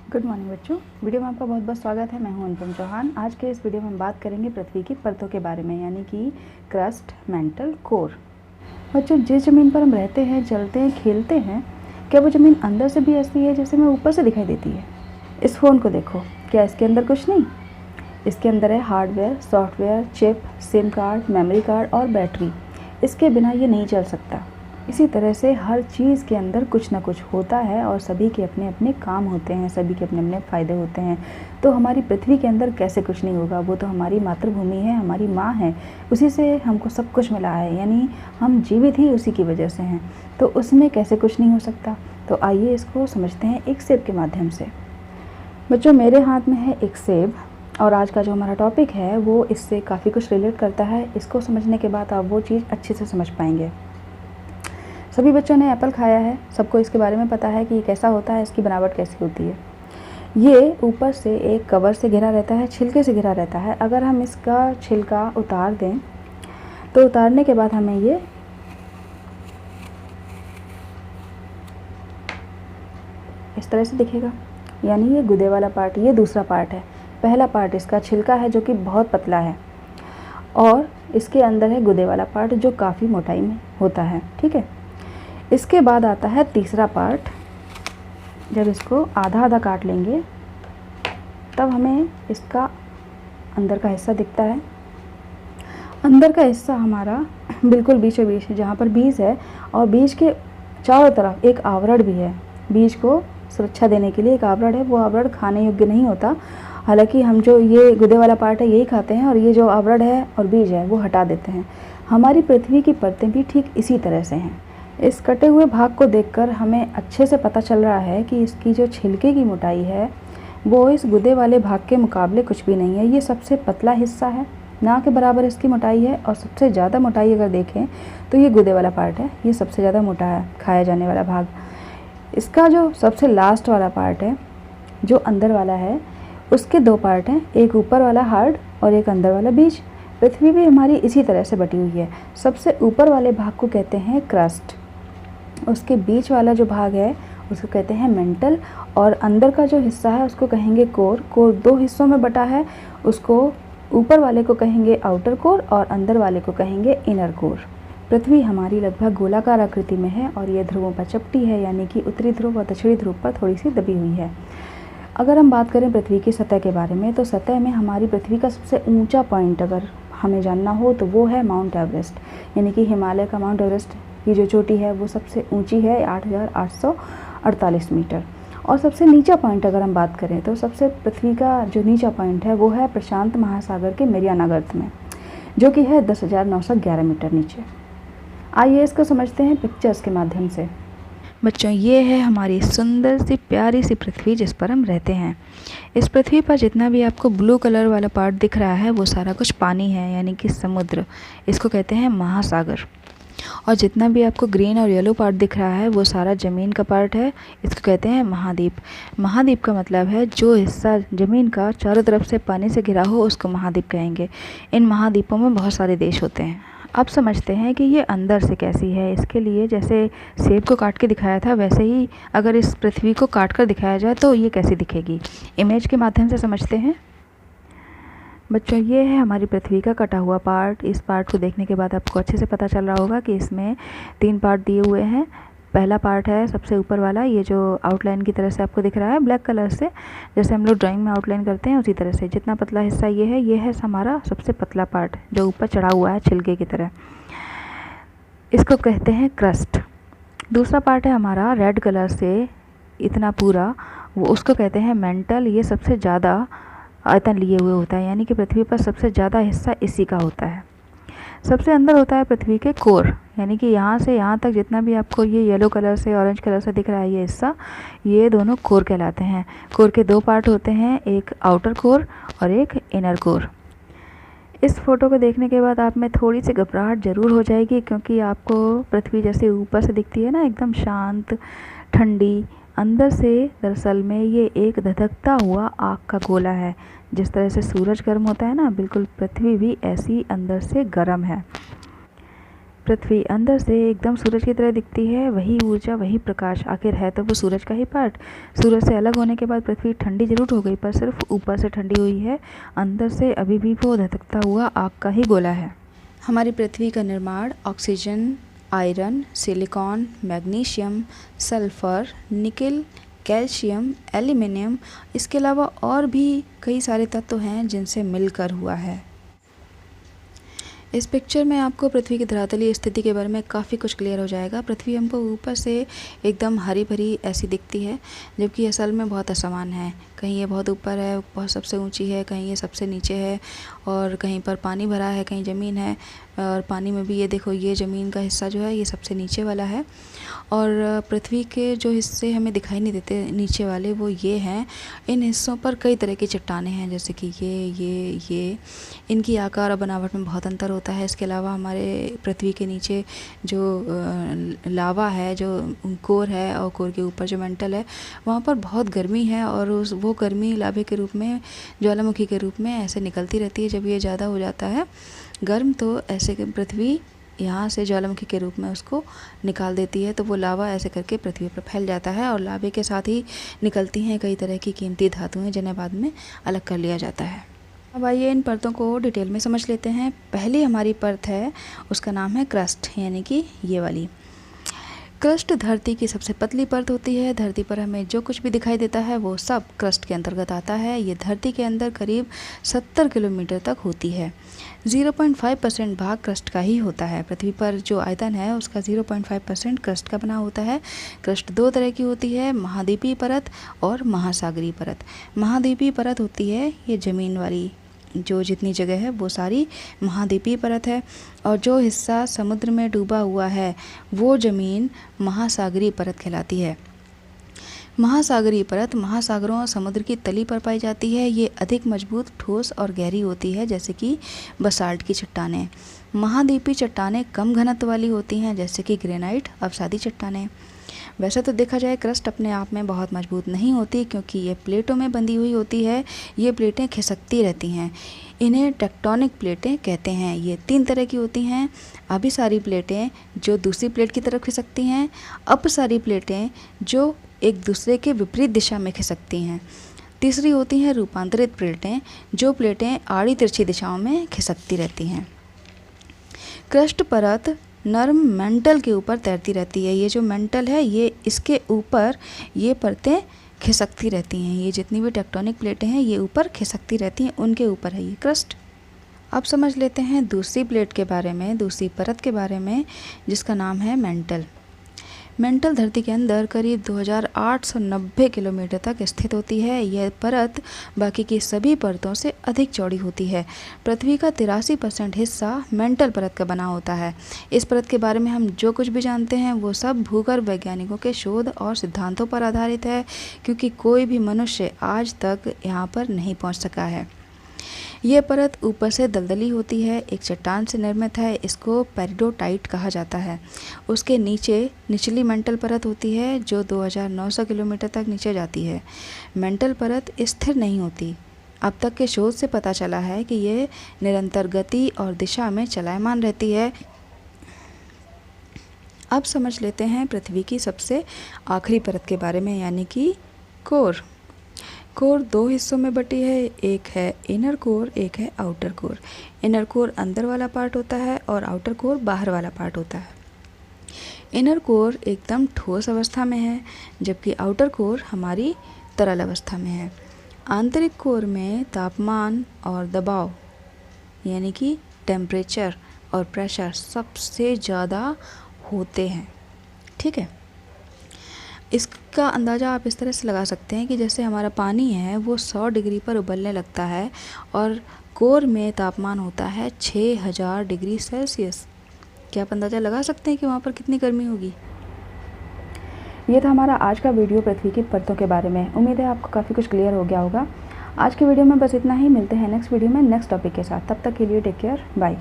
Good morning बच्चों। Video में आपका बहुत बहुत स्वागत है। मैं हूं अनुपम चौहान। आज के इस वीडियो में हम बात करेंगे पृथ्वी की परतों के बारे में, यानी कि क्रस्ट, मेंटल, कोर। बच्चों, जिस ज़मीन पर हम रहते हैं, चलते हैं, खेलते हैं, क्या वो ज़मीन अंदर से भी ऐसी है जैसे हमें ऊपर से दिखाई देती है? इस फ़ोन को देखो, क्या इसके अंदर कुछ नहीं? इसके अंदर है hardware, software, chip, SIM card, memory card और बैटरी। इसके बिना ये नहीं चल सकता। इसी तरह से हर चीज़ के अंदर कुछ ना कुछ होता है और सभी के अपने अपने काम होते हैं, सभी के अपने अपने फ़ायदे होते हैं। तो हमारी पृथ्वी के अंदर कैसे कुछ नहीं होगा? वो तो हमारी मातृभूमि है, हमारी माँ है, उसी से हमको सब कुछ मिला है, यानी हम जीवित ही उसी की वजह से हैं। तो उसमें कैसे कुछ नहीं हो सकता? तो आइए इसको समझते हैं एक सेब के माध्यम से। बच्चों, मेरे हाथ में है एक सेब और आज का जो हमारा टॉपिक है वो इससे काफ़ी कुछ रिलेट करता है। इसको समझने के बाद आप वो चीज़ अच्छे से समझ पाएंगे। सभी बच्चों ने एप्पल खाया है, सबको इसके बारे में पता है कि ये कैसा होता है, इसकी बनावट कैसी होती है। ये ऊपर से एक कवर से घिरा रहता है, छिलके से घिरा रहता है। अगर हम इसका छिलका उतार दें तो उतारने के बाद हमें ये इस तरह से दिखेगा, यानी ये गुदे वाला पार्ट, ये दूसरा पार्ट है। पहला पार्ट इसका छिलका है जो कि बहुत पतला है, और इसके अंदर है गुदे वाला पार्ट जो काफ़ी मोटाई में होता है। ठीक है, इसके बाद आता है तीसरा पार्ट। जब इसको आधा आधा काट लेंगे तब हमें इसका अंदर का हिस्सा दिखता है। अंदर का हिस्सा हमारा बिल्कुल बीचों बीच, जहाँ पर बीज है और बीज के चारों तरफ एक आवरण भी है। बीज को सुरक्षा देने के लिए एक आवरण है, वो आवरण खाने योग्य नहीं होता। हालांकि हम जो ये गुदे वाला पार्ट है यही खाते हैं, और ये जो आवरण है और बीज है वो हटा देते हैं। हमारी पृथ्वी की परतें भी ठीक इसी तरह से हैं। इस कटे हुए भाग को देखकर हमें अच्छे से पता चल रहा है कि इसकी जो छिलके की मोटाई है वो इस गुदे वाले भाग के मुकाबले कुछ भी नहीं है। ये सबसे पतला हिस्सा है, ना के बराबर इसकी मोटाई है। और सबसे ज़्यादा मोटाई अगर देखें तो ये गुदे वाला पार्ट है, ये सबसे ज़्यादा मोटा है, खाया जाने वाला भाग। इसका जो सबसे लास्ट वाला पार्ट है, जो अंदर वाला है, उसके दो पार्ट हैं, एक ऊपर वाला हार्ड और एक अंदर वाला बीज। पृथ्वी भी हमारी इसी तरह से बटी हुई है। सबसे ऊपर वाले भाग को कहते हैं क्रस्ट, उसके बीच वाला जो भाग है उसको कहते हैं मेंटल, और अंदर का जो हिस्सा है उसको कहेंगे कोर। कोर दो हिस्सों में बटा है, उसको ऊपर वाले को कहेंगे आउटर कोर और अंदर वाले को कहेंगे इनर कोर। पृथ्वी हमारी लगभग गोलाकार आकृति में है और ये ध्रुवों पर चपटी है, यानी कि उत्तरी ध्रुव और दक्षिणी ध्रुव पर थोड़ी सी दबी हुई है। अगर हम बात करें पृथ्वी की सतह के बारे में, तो सतह में हमारी पृथ्वी का सबसे ऊंचा पॉइंट अगर हमें जानना हो तो वो है माउंट एवरेस्ट, यानी कि हिमालय का माउंट एवरेस्ट की जो चोटी है वो सबसे ऊंची है, 8,848 मीटर। और सबसे नीचा पॉइंट अगर हम बात करें तो सबसे पृथ्वी का जो नीचा पॉइंट है वो है प्रशांत महासागर के मेरियाना गर्त में, जो कि है 10,911 मीटर नीचे। आइए इसको समझते हैं पिक्चर्स के माध्यम से। बच्चों, ये है हमारी सुंदर सी प्यारी सी पृथ्वी जिस पर हम रहते हैं। इस पृथ्वी पर जितना भी आपको ब्लू कलर वाला पार्ट दिख रहा है वो सारा कुछ पानी है, यानी कि समुद्र। इसको कहते हैं महासागर। और जितना भी आपको ग्रीन और येलो पार्ट दिख रहा है वो सारा ज़मीन का पार्ट है, इसको कहते हैं महाद्वीप। महाद्वीप का मतलब है जो हिस्सा ज़मीन का चारों तरफ से पानी से घिरा हो उसको महाद्वीप कहेंगे। इन महाद्वीपों में बहुत सारे देश होते हैं। अब समझते हैं कि ये अंदर से कैसी है। इसके लिए जैसे सेब को काट के दिखाया था वैसे ही अगर इस पृथ्वी को काट कर दिखाया जाए तो ये कैसी दिखेगी, इमेज के माध्यम से समझते हैं। बच्चों, ये है हमारी पृथ्वी का कटा हुआ पार्ट। इस पार्ट को देखने के बाद आपको अच्छे से पता चल रहा होगा कि इसमें 3 पार्ट दिए हुए हैं। पहला पार्ट है सबसे ऊपर वाला, ये जो आउटलाइन की तरह से आपको दिख रहा है ब्लैक कलर से, जैसे हम लोग ड्राइंग में आउटलाइन करते हैं उसी तरह से। जितना पतला हिस्सा ये है हमारा सबसे पतला पार्ट जो ऊपर चढ़ा हुआ है छिलके की तरह, इसको कहते हैं क्रस्ट। दूसरा पार्ट है हमारा रेड कलर से इतना पूरा, वो उसको कहते हैं मेंटल। ये सबसे ज़्यादा आयतन लिए हुए होता है, यानी कि पृथ्वी पर सबसे ज़्यादा हिस्सा इसी का होता है। सबसे अंदर होता है पृथ्वी के कोर, यानी कि यहाँ से यहाँ तक जितना भी आपको ये येलो कलर से ऑरेंज कलर से दिख रहा है ये हिस्सा, ये दोनों कोर कहलाते हैं। कोर के 2 पार्ट होते हैं, एक आउटर कोर और एक इनर कोर। इस फोटो को देखने के बाद आप में थोड़ी सी घबराहट ज़रूर हो जाएगी, क्योंकि आपको पृथ्वी जैसे ऊपर से दिखती है ना, एकदम शांत ठंडी, अंदर से दरअसल में ये एक धधकता हुआ आग का गोला है। जिस तरह से सूरज गर्म होता है ना, बिल्कुल पृथ्वी भी ऐसी अंदर से गर्म है। पृथ्वी अंदर से एकदम सूरज की तरह दिखती है, वही ऊर्जा वही प्रकाश आखिर है तो वो सूरज का ही पार्ट। सूरज से अलग होने के बाद पृथ्वी ठंडी जरूर हो गई, पर सिर्फ ऊपर से ठंडी हुई है, अंदर से अभी भी वो धधकता हुआ आग का ही गोला है। हमारी पृथ्वी का निर्माण oxygen, iron, silicon, magnesium, sulphur, nickel, calcium, aluminium, इसके अलावा और भी कई सारे तत्व हैं जिनसे मिलकर हुआ है। इस पिक्चर में आपको पृथ्वी की धरातलीय स्थिति के बारे में काफ़ी कुछ क्लियर हो जाएगा। पृथ्वी हमको ऊपर से एकदम हरी भरी ऐसी दिखती है, जबकि असल में बहुत असमान है। कहीं ये बहुत ऊपर है, बहुत सबसे ऊंची है, कहीं ये सबसे नीचे है, और कहीं पर पानी भरा है, कहीं ज़मीन है, और पानी में भी ये देखो, ये ज़मीन का हिस्सा जो है ये सबसे नीचे वाला है। और पृथ्वी के जो हिस्से हमें दिखाई नहीं देते नीचे वाले, वो ये हैं। इन हिस्सों पर कई तरह की चट्टानें हैं, जैसे कि ये इनकी आकार और बनावट में बहुत अंतर होता है। इसके अलावा हमारे पृथ्वी के नीचे जो लावा है, जो कोर है, और कोर के ऊपर जो मेंटल है, वहाँ पर बहुत गर्मी है, और वो गर्मी लावे के रूप में, ज्वालामुखी के रूप में ऐसे निकलती रहती है। जब ये ज़्यादा हो जाता है गर्म, तो ऐसे पृथ्वी यहाँ से ज्वालामुखी के रूप में उसको निकाल देती है, तो वो लावा ऐसे करके पृथ्वी पर फैल जाता है, और लावे के साथ ही निकलती हैं कई तरह की कीमती धातुएं, जिन्हें बाद में अलग कर लिया जाता है। अब आइए इन परतों को डिटेल में समझ लेते हैं। पहली हमारी परत है, उसका नाम है क्रस्ट, यानी कि ये वाली। क्रस्ट धरती की सबसे पतली परत होती है। धरती पर हमें जो कुछ भी दिखाई देता है वो सब क्रस्ट के अंतर्गत आता है। ये धरती के अंदर करीब 70 किलोमीटर तक होती है। 0.5% भाग क्रस्ट का ही होता है। पृथ्वी पर जो आयतन है उसका 0.5% क्रस्ट का बना होता है। क्रस्ट दो तरह की होती है, महाद्वीपीय परत और महासागरीय परत। महाद्वीपीय परत होती है ये ज़मीन वाली, जो जितनी जगह है वो सारी महाद्वीपीय परत है, और जो हिस्सा समुद्र में डूबा हुआ है वो ज़मीन महासागरीय परत कहलाती है। महासागरीय परत महासागरों और समुद्र की तली पर पाई जाती है। ये अधिक मजबूत, ठोस और गहरी होती है, जैसे कि बसाल्ट की चट्टानें। महाद्वीपीय चट्टानें कम घनत्व वाली होती हैं, जैसे कि ग्रेनाइट, अवसादी चट्टानें। वैसे तो देखा जाए क्रस्ट अपने आप में बहुत मजबूत नहीं होती, क्योंकि ये प्लेटों में बंधी हुई होती है। ये प्लेटें खिसकती रहती हैं। इन्हें टेक्टोनिक प्लेटें कहते हैं। ये 3 तरह की होती हैं। अभिसारी प्लेटें जो दूसरी प्लेट की तरफ खिसकती हैं, अपसारी प्लेटें जो एक दूसरे के विपरीत दिशा में खिसकती हैं। तीसरी होती हैं रूपांतरित प्लेटें, जो प्लेटें आड़ी तिरछी दिशाओं में खिसकती रहती हैं। क्रस्ट परत नर्म मेंटल के ऊपर तैरती रहती है। ये जो मेंटल है, ये इसके ऊपर ये परतें खिसकती रहती हैं। ये जितनी भी टेक्टोनिक प्लेटें हैं ये ऊपर खिसकती रहती हैं, उनके ऊपर है ये क्रस्ट। अब समझ लेते हैं दूसरी प्लेट के बारे में, दूसरी परत के बारे में, जिसका नाम है मेंटल। मेंटल धरती के अंदर करीब 2890 किलोमीटर तक स्थित होती है। यह परत बाकी की सभी परतों से अधिक चौड़ी होती है। पृथ्वी का 83% हिस्सा मेंटल परत का बना होता है। इस परत के बारे में हम जो कुछ भी जानते हैं वो सब भूगर्भ वैज्ञानिकों के शोध और सिद्धांतों पर आधारित है, क्योंकि कोई भी मनुष्य आज तक यहाँ पर नहीं पहुँच सका है। ये परत ऊपर से दलदली होती है, एक चट्टान से निर्मित है। इसको पेरिडोटाइट कहा जाता है। उसके नीचे निचली मेंटल परत होती है, जो 2900 किलोमीटर तक नीचे जाती है। मेंटल परत स्थिर नहीं होती। अब तक के शोध से पता चला है कि ये निरंतर गति और दिशा में चलायमान रहती है। अब समझ लेते हैं पृथ्वी की सबसे आखिरी परत के बारे में, यानी कि कोर। कोर 2 हिस्सों में बटी है, एक है इनर कोर, एक है आउटर कोर। इनर कोर अंदर वाला पार्ट होता है और आउटर कोर बाहर वाला पार्ट होता है। इनर कोर एकदम ठोस अवस्था में है, जबकि आउटर कोर हमारी तरल अवस्था में है। आंतरिक कोर में तापमान और दबाव, यानी कि टेम्परेचर और प्रेशर सबसे ज़्यादा होते हैं। ठीक है, इसका अंदाज़ा आप इस तरह से लगा सकते हैं कि जैसे हमारा पानी है वो 100 डिग्री पर उबलने लगता है, और कोर में तापमान होता है 6000 डिग्री सेल्सियस। क्या आप अंदाज़ा लगा सकते हैं कि वहाँ पर कितनी गर्मी होगी? ये था हमारा आज का वीडियो पृथ्वी की परतों के बारे में। उम्मीद है आपको काफ़ी कुछ क्लियर हो गया होगा। आज के वीडियो में बस इतना ही। मिलते हैं नेक्स्ट वीडियो में नेक्स्ट टॉपिक के साथ। तब तक के लिए टेक केयर, बाय।